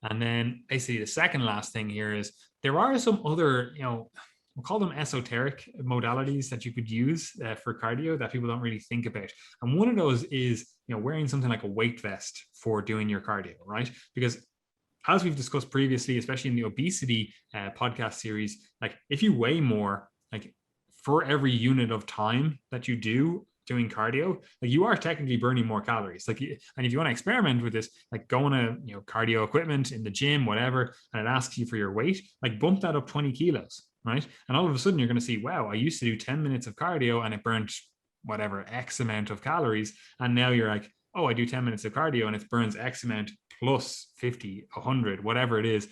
And then basically the second last thing here is there are some other, we'll call them esoteric modalities that you could use for cardio that people don't really think about. And one of those is, wearing something like a weight vest for doing your cardio, right? Because as we've discussed previously, especially in the obesity podcast series, like if you weigh more, like for every unit of time that you do doing cardio, like you are technically burning more calories. Like, and if you want to experiment with this, like go on a cardio equipment in the gym, whatever, and it asks you for your weight, like bump that up 20 kilos, right? And all of a sudden you're going to see, wow, I used to do 10 minutes of cardio and it burnt whatever X amount of calories, and now you're like, oh, I do 10 minutes of cardio and it burns X amount plus 50, 100, whatever it is,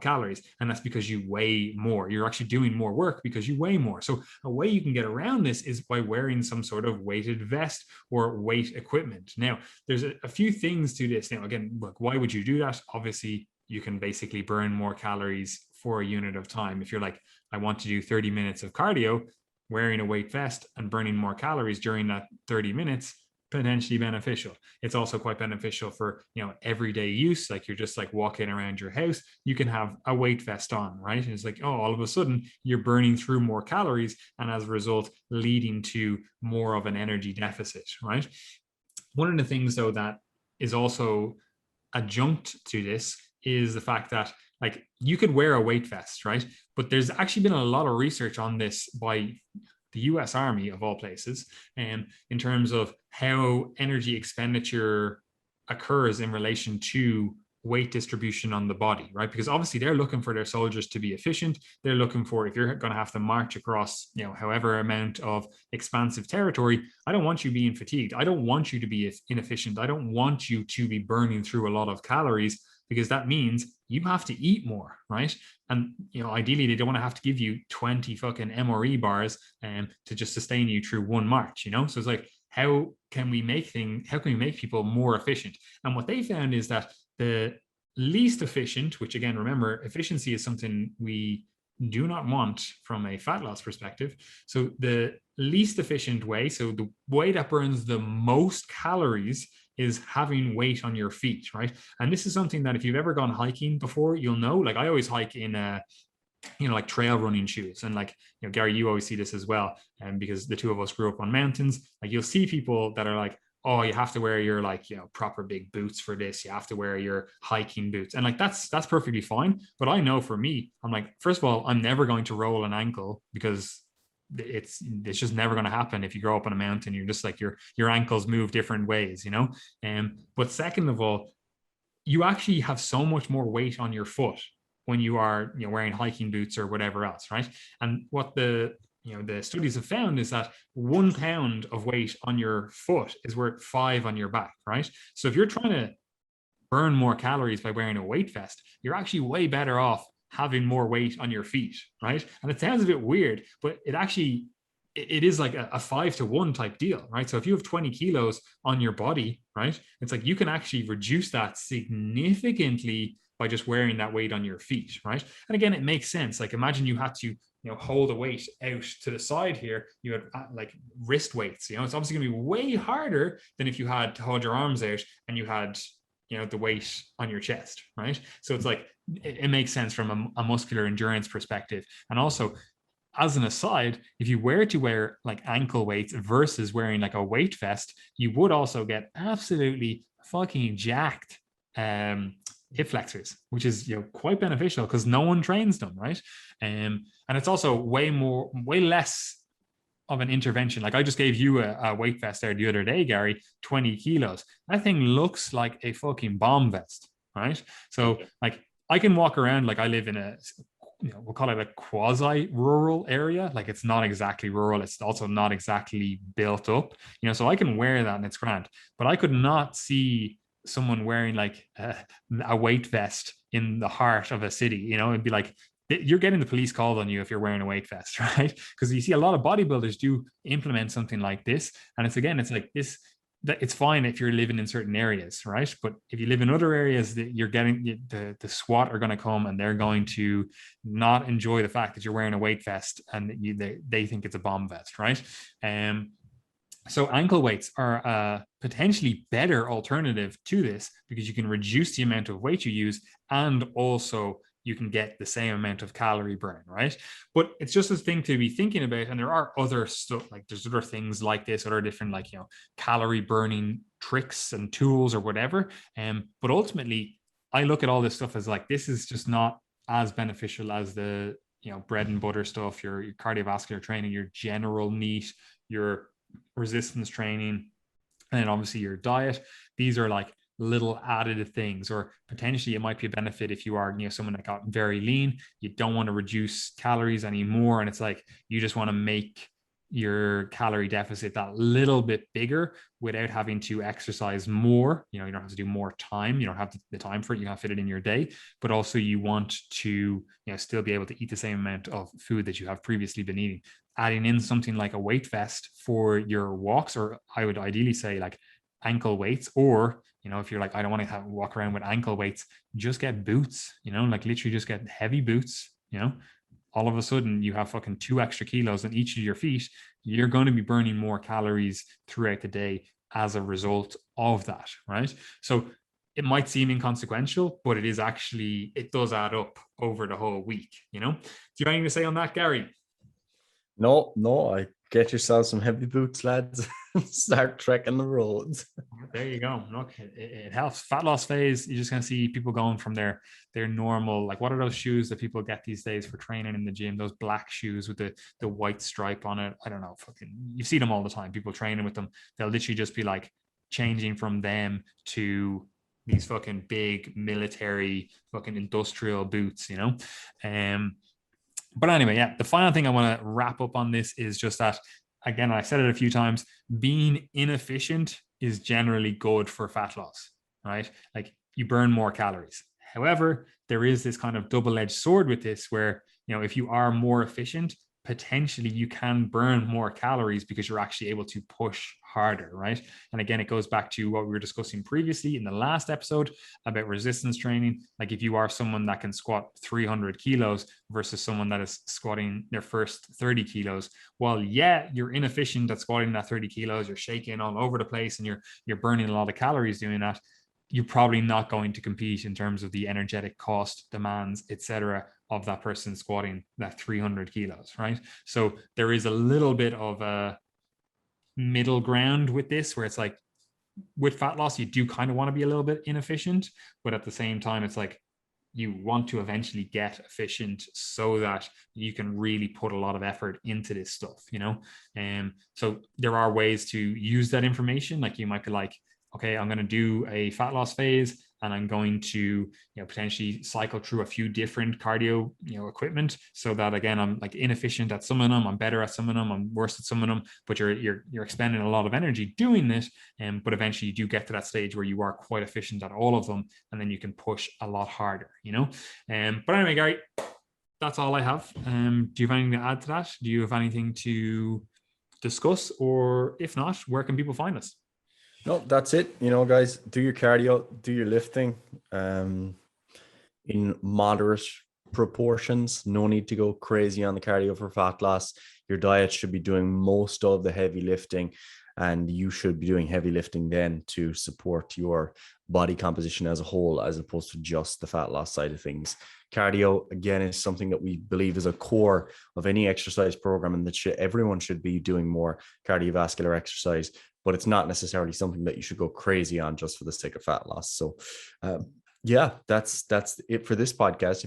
calories. And that's because you weigh more. You're actually doing more work because you weigh more. So a way you can get around this is by wearing some sort of weighted vest or weight equipment. Now, there's a few things to this. Now, again, look, why would you do that? Obviously, you can basically burn more calories for a unit of time. If you're like, I want to do 30 minutes of cardio, wearing a weight vest and burning more calories during that 30 minutes, potentially beneficial. It's also quite beneficial for everyday use. Like you're just like walking around your house, you can have a weight vest on, right? And it's like, oh, all of a sudden you're burning through more calories, and as a result leading to more of an energy deficit, right? One of the things though that is also adjunct to this is the fact that like you could wear a weight vest, right? But there's actually been a lot of research on this by the US Army of all places, and in terms of how energy expenditure occurs in relation to weight distribution on the body, right? Because obviously they're looking for their soldiers to be efficient. They're looking for, if you're going to have to march across, however amount of expansive territory, I don't want you being fatigued. I don't want you to be inefficient. I don't want you to be burning through a lot of calories, because that means you have to eat more, right? And ideally they don't want to have to give you 20 fucking MRE bars to just sustain you through one march, So it's like, how can we make people more efficient? And what they found is that the least efficient, which again, remember, efficiency is something we do not want from a fat loss perspective. So the least efficient way, so the way that burns the most calories, is having weight on your feet, right? And this is something that if you've ever gone hiking before, you'll know. Like I always hike in like trail running shoes, and like Gary, you always see this as well, and because the two of us grew up on mountains, like you'll see people that are like, oh, you have to wear your like proper big boots for this, you have to wear your hiking boots, and like that's perfectly fine. But I know for me, I'm like, first of all, I'm never going to roll an ankle, because it's just never going to happen. If you grow up on a mountain, you're just like your ankles move different ways, but second of all, you actually have so much more weight on your foot when you are wearing hiking boots or whatever else, right? And what the studies have found is that 1 pound of weight on your foot is worth 5 on your back, right? So if you're trying to burn more calories by wearing a weight vest, you're actually way better off having more weight on your feet, right? And it sounds a bit weird, but it is like a 5-to-1 type deal, right? So if you have 20 kilos on your body, right, it's like you can actually reduce that significantly by just wearing that weight on your feet, right? And again, it makes sense. Like imagine you had to hold a weight out to the side here, you had like wrist weights, it's obviously going to be way harder than if you had to hold your arms out and you had the weight on your chest, right? So it's like it makes sense from a muscular endurance perspective. And also, as an aside, if you were to wear like ankle weights versus wearing like a weight vest, you would also get absolutely fucking jacked hip flexors, which is quite beneficial because no one trains them, right? And it's also way less of an intervention. Like I just gave you a weight vest there the other day, Gary, 20 kilos. That thing looks like a fucking bomb vest, right? So like I can walk around, like I live in a, we'll call it a quasi-rural area. Like it's not exactly rural. It's also not exactly built up, so I can wear that and it's grand. But I could not see someone wearing like a weight vest in the heart of a city. It'd be like, you're getting the police called on you if you're wearing a weight vest, right? Because you see a lot of bodybuilders do implement something like this. And it's like this, that it's fine if you're living in certain areas, right? But if you live in other areas, that you're getting the SWAT are going to come and they're going to not enjoy the fact that you're wearing a weight vest and they think it's a bomb vest, right? So ankle weights are a potentially better alternative to this because you can reduce the amount of weight you use and also you can get the same amount of calorie burn, right? But it's just a thing to be thinking about. And there are other stuff, like there's other things like this, other different, like, calorie burning tricks and tools or whatever. But ultimately, I look at all this stuff as like, this is just not as beneficial as the, bread and butter stuff, your cardiovascular training, your general NEAT, your resistance training, and then obviously your diet. These are like little additive things, or potentially it might be a benefit if you are, someone that got very lean, you don't want to reduce calories anymore, and it's like you just want to make your calorie deficit that little bit bigger without having to exercise more. You don't have to do more time. You don't have the time for it. You can fit it in your day, but also you want to, still be able to eat the same amount of food that you have previously been eating. Adding in something like a weight vest for your walks, or I would ideally say like ankle weights, or if you're like, I don't want to walk around with ankle weights, just get boots, like literally just get heavy boots. All of a sudden you have fucking 2 extra kilos on each of your feet. You're going to be burning more calories throughout the day as a result of that, right? So it might seem inconsequential, but it does add up over the whole week. Do you have anything to say on that, Gary? No, I get yourself some heavy boots, lads. Start trekking the roads. There you go. Look, it helps. Fat loss phase, you're just gonna see people going from their normal, like, what are those shoes that people get these days for training in the gym? Those black shoes with the white stripe on it. I don't know. Fucking, you see them all the time. People training with them. They'll literally just be like changing from them to these fucking big military fucking industrial boots. But anyway, yeah, the final thing I want to wrap up on this is just that, again, I said it a few times, being inefficient is generally good for fat loss, right? Like, you burn more calories. However, there is this kind of double-edged sword with this where, if you are more efficient, potentially you can burn more calories because you're actually able to push harder, right? And again, it goes back to what we were discussing previously in the last episode about resistance training. Like, if you are someone that can squat 300 kilos versus someone that is squatting their first 30 kilos, well, yeah, you're inefficient at squatting that 30 kilos, you're shaking all over the place and you're burning a lot of calories doing that. You're probably not going to compete in terms of the energetic cost, demands, etc., of that person squatting that 300 kilos, right? So there is a little bit of a middle ground with this, where it's like, with fat loss, you do kind of want to be a little bit inefficient, but at the same time, it's like you want to eventually get efficient so that you can really put a lot of effort into this stuff, so there are ways to use that information. Like, you might be like, okay, I'm going to do a fat loss phase and I'm going to, potentially cycle through a few different cardio, equipment, so that, again, I'm like inefficient at some of them, I'm better at some of them, I'm worse at some of them, but you're expending a lot of energy doing this. But eventually you do get to that stage where you are quite efficient at all of them, and then you can push a lot harder, But anyway, Gary, that's all I have. Do you have anything to add to that? Do you have anything to discuss? Or if not, where can people find us? No, that's it. Guys, do your cardio, do your lifting in moderate proportions. No need to go crazy on the cardio for fat loss. Your diet should be doing most of the heavy lifting, and you should be doing heavy lifting then to support your body composition as a whole, as opposed to just the fat loss side of things. Cardio, again, is something that we believe is a core of any exercise program, and that everyone should be doing more cardiovascular exercise, but it's not necessarily something that you should go crazy on just for the sake of fat loss. So yeah, that's it for this podcast.